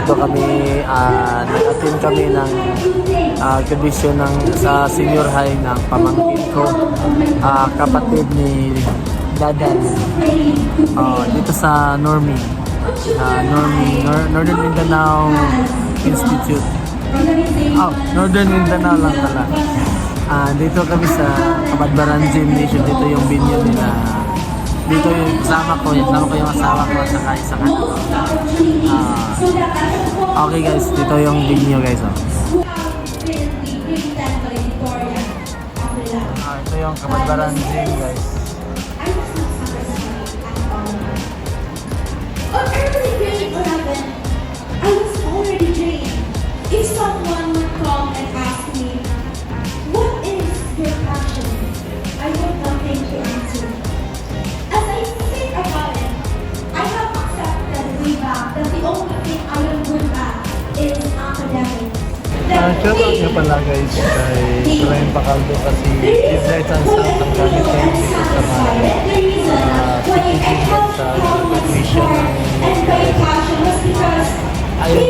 dito kami, nag-attend kami ng graduation sa senior high ng pamangkin ko, kapatid ni Dadan, dito sa NORMI, Northern Mindanao Institute. Northern Mindanao lang pala. Dito kami sa Kabadbaran Gymnasium. Dito yung venue nila. Dito yung kasama ko yung asawa ko at saka isa ka. Okay guys, dito yung venue guys. Ito yung Kabadbaran Gym guys. On early grade 11, I was already Jade. If someone would come and ask me, what is your passion? I have nothing to answer. As I think about it, I have accepted way back that the only thing I am good at is academics. Shoutout nyo pala guys kay Brian Pacaldo kasi Rites and Sound ang gamit ko dito sa mga titigil sa admission ayun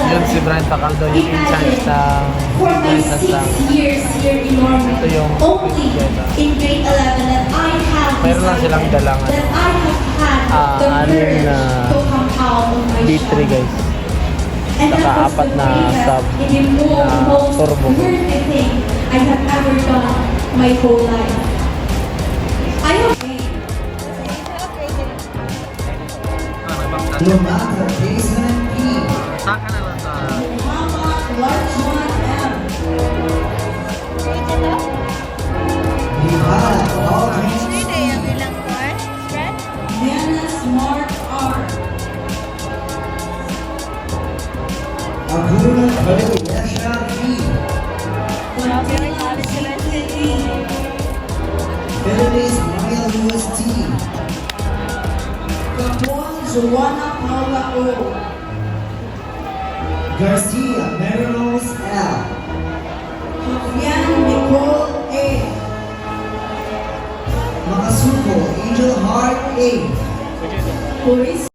yun si Brian Pacaldo yung in charge ng Rites and Sound. Ito yung mayroon lang silang dalang anim na D3 guys, saka apat na sub na turbo. I have ever done my whole life. I hope Lumata Basement P. Saka na lang sa Mama Large 1M. Lihala Aldrin. Nana Smart R. Aguna Valesha V. Philippines Maya Lewis T. Kapuan Joanna Paula O. Garcia Marinos L. Yan Nicole A. Makasuko Angel Heart A. Police.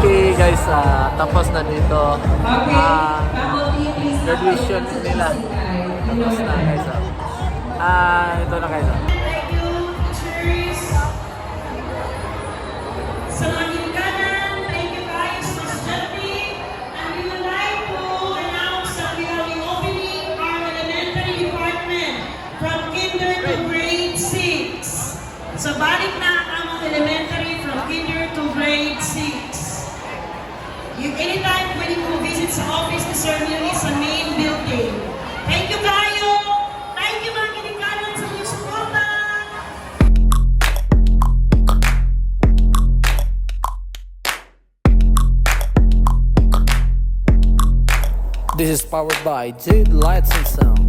Okay guys, tapos na dito graduation nila. Tapos na guys. Ito na guys. Thank you, teachers. Sa mga ginikanan, thank you guys, Ms. Jeffrey. And we would like to announce that we are reopening our elementary department from kinder to grade 6. So balik na ang elementary from kinder to grade 6. Anytime pwede mo visit sa office ni Sir Mili sa main building. Thank you kayo! Thank you mga kinikanan sa inyong suporta! This is powered by Jade Lights and Sound.